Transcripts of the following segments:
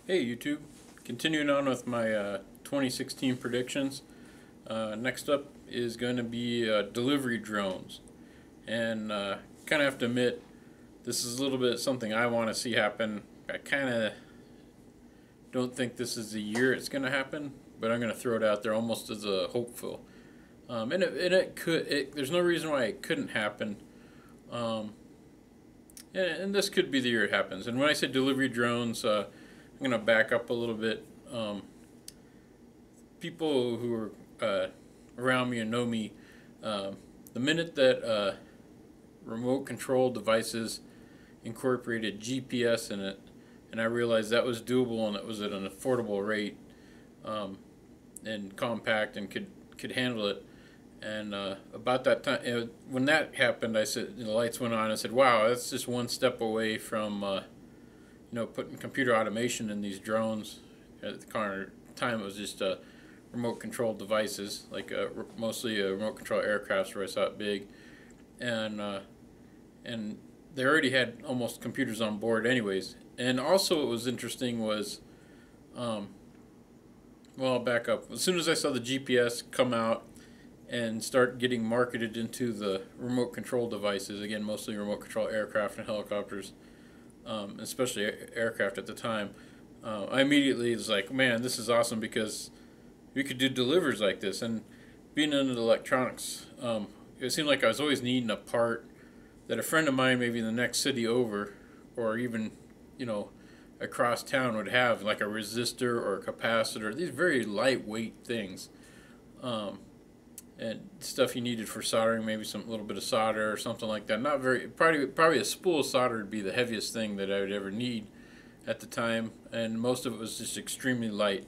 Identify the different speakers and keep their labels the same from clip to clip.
Speaker 1: Hey YouTube, continuing on with my 2016 predictions. Next up is going to be delivery drones, and kind of have to admit this is a little bit something I want to see happen. I kind of don't think this is the year it's going to happen, but I'm going to throw it out there almost as a hopeful. And it could. There's no reason why it couldn't happen. Um, and this could be the year it happens. And when I say delivery drones, I'm going to back up a little bit. People who are around me and know me, the minute that remote control devices incorporated GPS in it, and I realized that was doable and it was at an affordable rate, and compact and could handle it. And about that time, when that happened, I said the lights went on. I said, "Wow, that's just one step away from putting computer automation in these drones." At the time, it was just remote control devices, like mostly remote control aircrafts where I saw it big, and and they already had almost computers on board, anyways. And also, what was interesting was, well, I'll back up. As soon as I saw the GPS come out and start getting marketed into the remote control devices, again, mostly remote control aircraft and helicopters, especially aircraft at the time, I immediately was like, man, this is awesome because we could do deliveries like this. And being into the electronics, it seemed like I was always needing a part that a friend of mine, maybe in the next city over, or even, across town would have, like a resistor or a capacitor, these very lightweight things. Um, and stuff you needed for soldering, maybe some little bit of solder or something like that. Not very, probably a spool of solder would be the heaviest thing that I would ever need at the time, and most of it was just extremely light.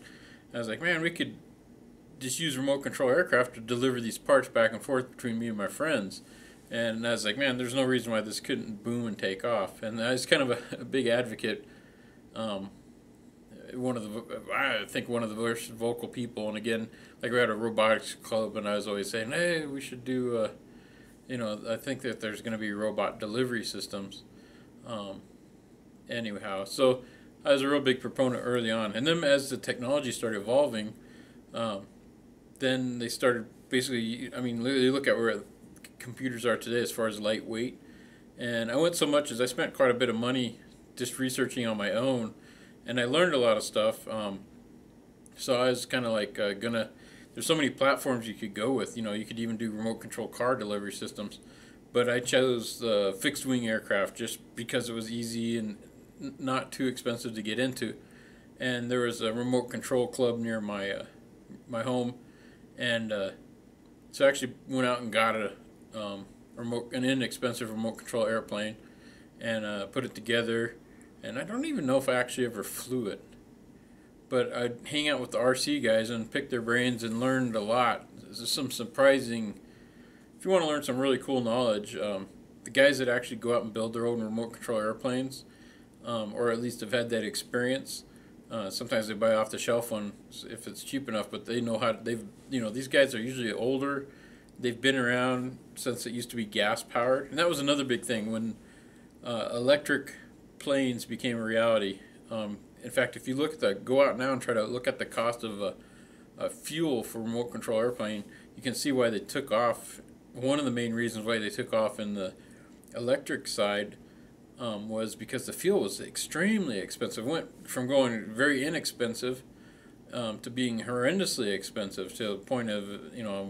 Speaker 1: I was like, man, we could just use remote control aircraft to deliver these parts back and forth between me and my friends. And I was like, man, there's no reason why this couldn't boom and take off. And I was kind of a big advocate. Um, I think one of the most vocal people. And again, like we had a robotics club, and I was always saying, hey, we should do. I think that there's going to be robot delivery systems. Um, Anyhow, so I was a real big proponent early on, and then as the technology started evolving, um, then they started basically. I mean, you look at where computers are today as far as lightweight, and I went so much as I spent quite a bit of money just researching on my own, and I learned a lot of stuff. So I was kind of like gonna. There's so many platforms you could go with. You could even do remote control car delivery systems, but I chose the fixed wing aircraft just because it was easy and not too expensive to get into. And there was a remote control club near my home, and so I actually went out and got an inexpensive remote control airplane, and put it together. And I don't even know if I actually ever flew it, but I'd hang out with the RC guys and pick their brains and learned a lot. There's some surprising. If you want to learn some really cool knowledge, the guys that actually go out and build their own remote control airplanes, or at least have had that experience. Sometimes they buy off the shelf one if it's cheap enough, but they know how these guys are usually older. They've been around since it used to be gas powered, and that was another big thing when electric planes became a reality. In fact, if you go out now and try to look at the cost of a fuel for remote control airplane, you can see why they took off. One of the main reasons why they took off in the electric side was because the fuel was extremely expensive. It went from going very inexpensive to being horrendously expensive to the point of,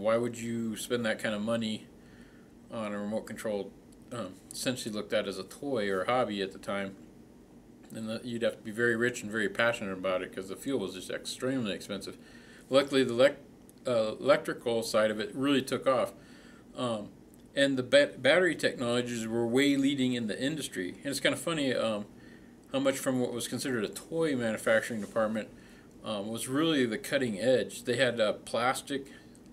Speaker 1: why would you spend that kind of money on a remote control, essentially looked at as a toy or a hobby at the time. And you'd have to be very rich and very passionate about it because the fuel was just extremely expensive. Luckily, the electrical side of it really took off. And the battery technologies were way leading in the industry. And it's kind of funny how much from what was considered a toy manufacturing department was really the cutting edge. They had plastic,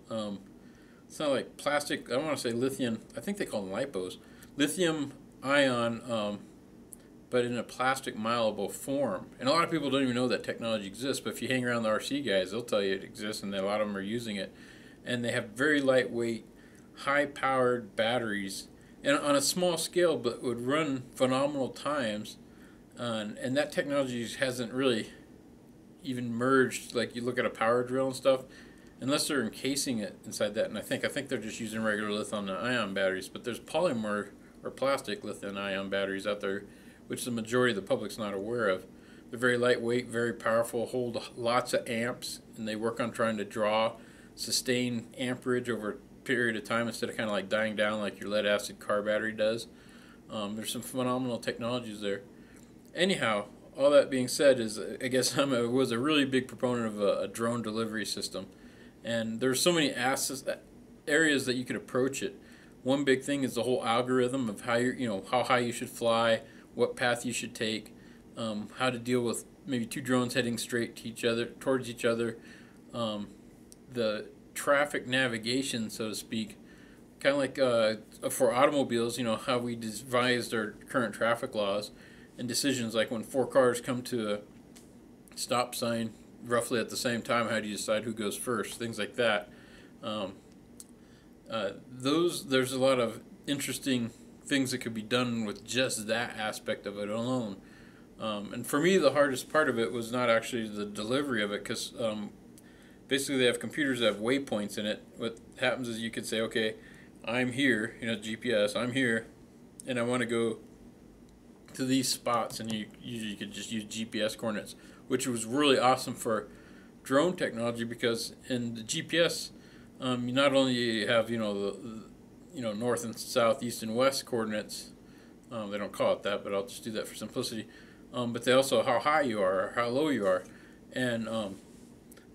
Speaker 1: it's not like plastic, I don't want to say lithium, I think they call them lipos, lithium ion, but in a plastic malleable form. And a lot of people don't even know that technology exists, but if you hang around the RC guys, they'll tell you it exists, and a lot of them are using it. And they have very lightweight, high-powered batteries, and on a small scale, but would run phenomenal times. And that technology hasn't really even merged. Like you look at a power drill and stuff, unless they're encasing it inside that. And I think they're just using regular lithium-ion batteries. But there's polymer or plastic lithium-ion batteries out there, which the majority of the public's not aware of. They're very lightweight, very powerful, hold lots of amps, and they work on trying to draw, sustain amperage over a period of time instead of kind of like dying down like your lead-acid car battery does. There's some phenomenal technologies there. Anyhow, all that being said, is I guess was a really big proponent of a drone delivery system, and there's so many areas that you could approach it. One big thing is the whole algorithm of how how high you should fly, what path you should take, how to deal with maybe two drones heading straight to towards each other, the traffic navigation, so to speak, kind of like for automobiles, how we devised our current traffic laws and decisions, like when four cars come to a stop sign roughly at the same time, how do you decide who goes first, things like that. There's a lot of interesting things that could be done with just that aspect of it alone. And for me, the hardest part of it was not actually the delivery of it, because basically they have computers that have waypoints in it. What happens is you could say, okay, I'm here, GPS, I'm here, and I want to go to these spots, and you usually could just use GPS coordinates, which was really awesome for drone technology, because in the GPS, you not only have the north and south, east and west coordinates. They don't call it that, but I'll just do that for simplicity. But they also how high you are, or how low you are, and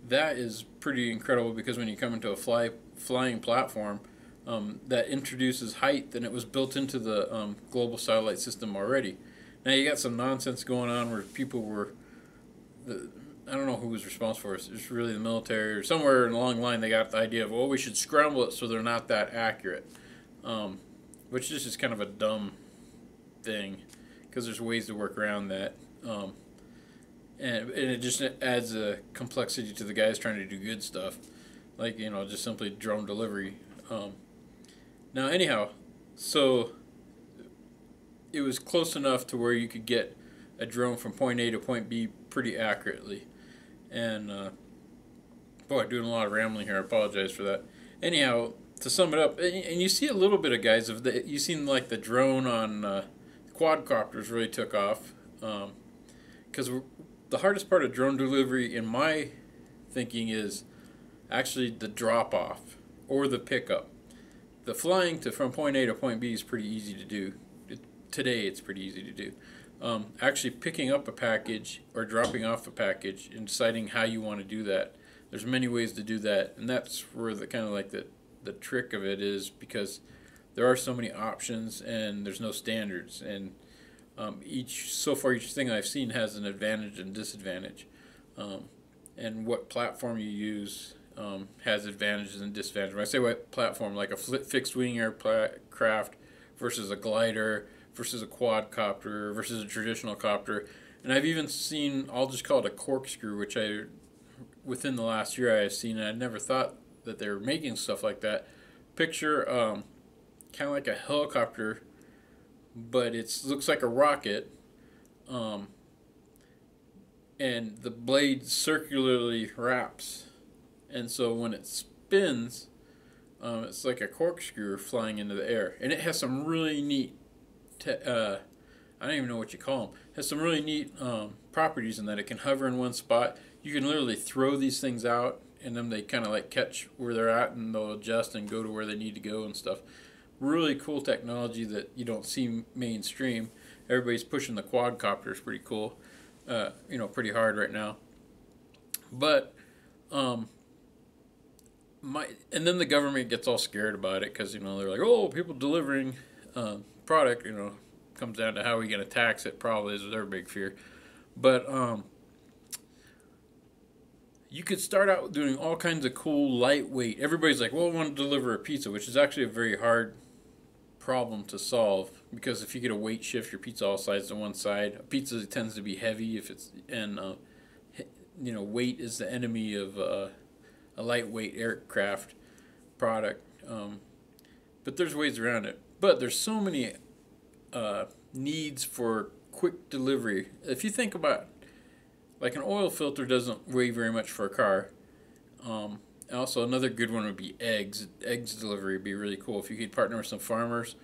Speaker 1: that is pretty incredible, because when you come into a flying platform, that introduces height, and it was built into the global satellite system already. Now you got some nonsense going on where people were, I don't know who was responsible for it. It's really the military or somewhere along the line. They got the idea of, well, we should scramble it so they're not that accurate, which is just kind of a dumb thing, because there's ways to work around that. And it just adds a complexity to the guys trying to do good stuff, like just simply drone delivery. Now, anyhow, so it was close enough to where you could get a drone from point A to point B pretty accurately. And boy, doing a lot of rambling here. I apologize for that. Anyhow, to sum it up, and you see a little bit of guys of the. You seen like the drone on quadcopters really took off, because the hardest part of drone delivery, in my thinking, is actually the drop off or the pickup. The flying from point A to point B is pretty easy to do. Today, it's pretty easy to do. Actually picking up a package or dropping off a package and deciding how you want to do that. There's many ways to do that, and that's where the kind of like the trick of it is, because there are so many options and there's no standards, and each thing I've seen has an advantage and disadvantage, and what platform you use has advantages and disadvantages. When I say what platform, like a fixed wing aircraft versus a glider versus a quadcopter versus a traditional copter. And I've even seen, I'll just call it a corkscrew, which within the last year I have seen, and I never thought that they were making stuff like that. Picture kind of like a helicopter, but it looks like a rocket, and the blade circularly wraps, and so when it spins, it's like a corkscrew flying into the air, and it has some really neat I don't even know what you call them. It has some really neat properties in that it can hover in one spot. You can literally throw these things out, and then they kind of like catch where they're at, and they'll adjust and go to where they need to go and stuff. Really cool technology that you don't see mainstream. Everybody's pushing the quadcopters pretty cool, pretty hard right now. But and then the government gets all scared about it, because they're like, oh, people delivering product, comes down to how we going to tax it, probably is their big fear. But you could start out doing all kinds of cool lightweight. Everybody's like, well, I want to deliver a pizza, which is actually a very hard problem to solve, because if you get a weight shift your pizza all sides to one side, a pizza tends to be heavy weight is the enemy of a lightweight aircraft product. But there's ways around it. But there's so many needs for quick delivery. If you think about like an oil filter doesn't weigh very much for a car. Also, another good one would be eggs. Eggs delivery would be really cool if you could partner with some farmers.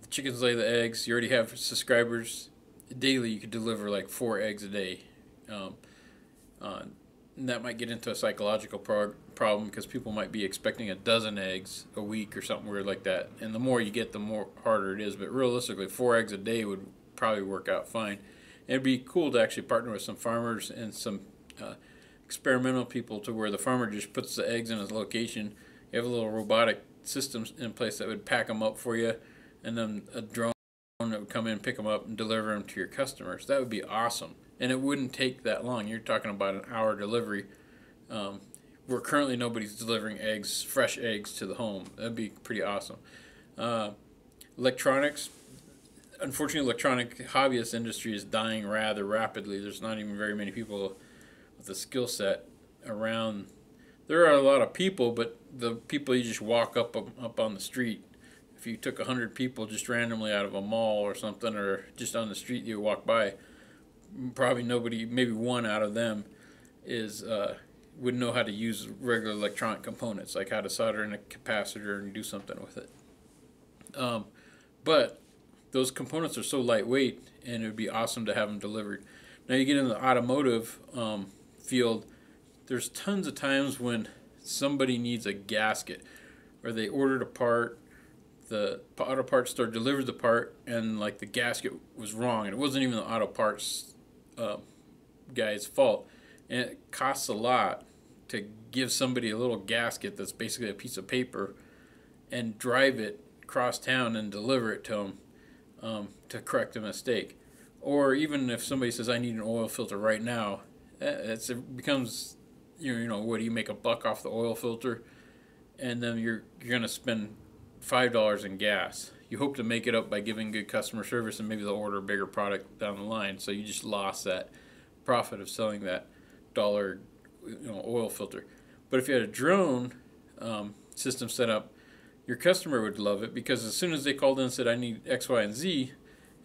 Speaker 1: The chickens lay the eggs. You already have subscribers daily. You could deliver like 4 eggs a day. Um, uh, and that might get into a psychological problem because people might be expecting a dozen eggs a week or something weird like that. And the more you get, the more harder it is. But realistically, 4 eggs a day would probably work out fine. And it'd be cool to actually partner with some farmers and some experimental people to where the farmer just puts the eggs in his location. You have a little robotic system in place that would pack them up for you, and then a drone that would come in, pick them up, and deliver them to your customers. That would be awesome. And it wouldn't take that long. You're talking about an hour delivery. Where currently nobody's delivering eggs, fresh eggs to the home. That'd be pretty awesome. Electronics. Unfortunately, electronic hobbyist industry is dying rather rapidly. There's not even very many people with a skill set around. There are a lot of people, but the people you just walk up on the street. If you took 100 people just randomly out of a mall or something, or just on the street you walk by, probably nobody, maybe one out of them, is would know how to use regular electronic components, like how to solder in a capacitor and do something with it. But those components are so lightweight, and it would be awesome to have them delivered. Now you get in the automotive field, there's tons of times when somebody needs a gasket, or they ordered a part, the auto parts store delivered the part, and like the gasket was wrong, and it wasn't even the auto parts guy's fault, and it costs a lot to give somebody a little gasket that's basically a piece of paper and drive it across town and deliver it to them to correct a mistake. Or even if somebody says, I need an oil filter right now, it becomes, what do you make, $1 off the oil filter? And then you're going to spend $5 in gas. You hope to make it up by giving good customer service, and maybe they'll order a bigger product down the line. So you just lost that profit of selling that dollar oil filter. But if you had a drone system set up, your customer would love it, because as soon as they called in and said, I need X, Y, and Z,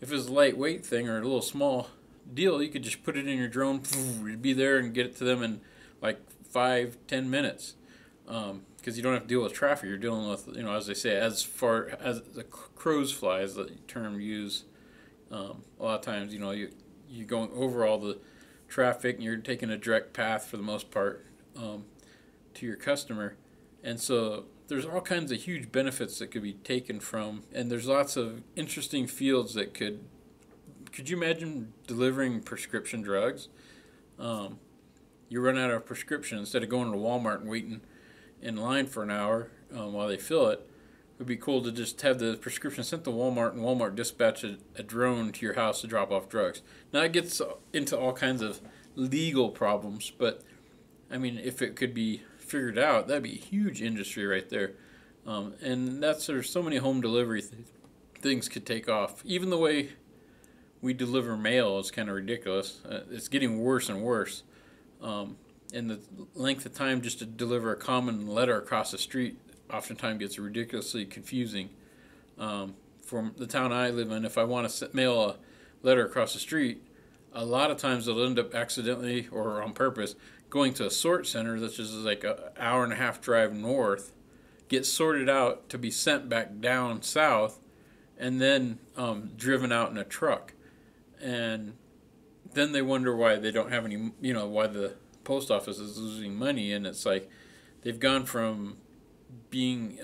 Speaker 1: if it's a lightweight thing or a little small deal, you could just put it in your drone, it'd be there and get it to them in like 5-10 minutes. Because you don't have to deal with traffic. You're dealing with, as they say, as far as the crows fly, is the term used. A lot of times, you're going over all the traffic, and you're taking a direct path for the most part to your customer. And so there's all kinds of huge benefits that could be taken from, and there's lots of interesting fields that could you imagine delivering prescription drugs? You run out of prescription, instead of going to Walmart and waiting in line for an hour while they fill it. It would be cool to just have the prescription sent to Walmart, and Walmart dispatch a drone to your house to drop off drugs. Now it gets into all kinds of legal problems, but I mean, if it could be figured out, that'd be a huge industry right there. And there's so many home delivery things could take off. Even the way we deliver mail is kind of ridiculous. It's getting worse and worse. And the length of time just to deliver a common letter across the street oftentimes gets ridiculously confusing. From the town I live in, if I want to mail a letter across the street, a lot of times it'll end up accidentally or on purpose going to a sort center that's just like an hour and a half drive north, get sorted out to be sent back down south, and then driven out in a truck. And then they wonder why they don't have any, why the post office is losing money. And it's like they've gone from being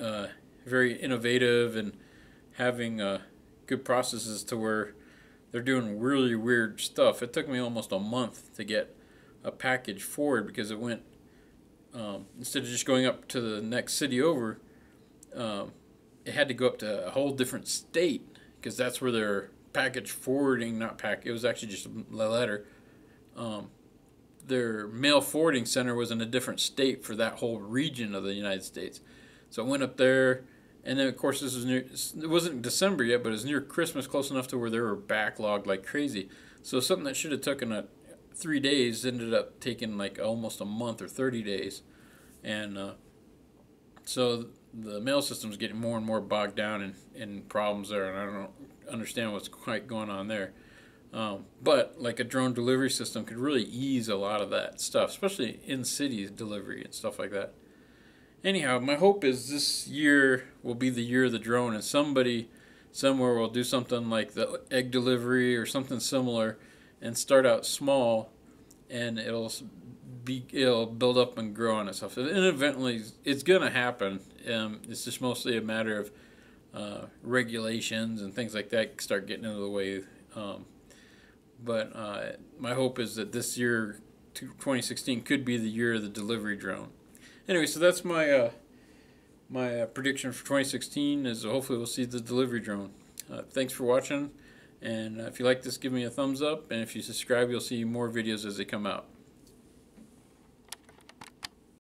Speaker 1: very innovative and having good processes to where they're doing really weird stuff. It took me almost a month to get a package forward, because it went, instead of just going up to the next city over, it had to go up to a whole different state, because that's where their package forwarding, it was actually just a letter. Their mail forwarding center was in a different state for that whole region of the United States. So it went up there, and then of course it wasn't December yet, but it was near Christmas, close enough to where they were backlogged like crazy. So something that should have taken 3 days ended up taking like almost a month or 30 days. And so the mail system's getting more and more bogged down in problems there, and I don't understand what's quite going on there. But like a drone delivery system could really ease a lot of that stuff, especially in cities delivery and stuff like that. Anyhow, my hope is this year will be the year of the drone, and somebody somewhere will do something like the egg delivery or something similar, and start out small, and it'll build up and grow on itself. And eventually, it's gonna happen. It's just mostly a matter of regulations and things like that start getting into the way. But my hope is that this year, 2016, could be the year of the delivery drone. Anyway, so that's my prediction for 2016 is hopefully we'll see the delivery drone. Thanks for watching, and if you like this, give me a thumbs up, and if you subscribe, you'll see more videos as they come out.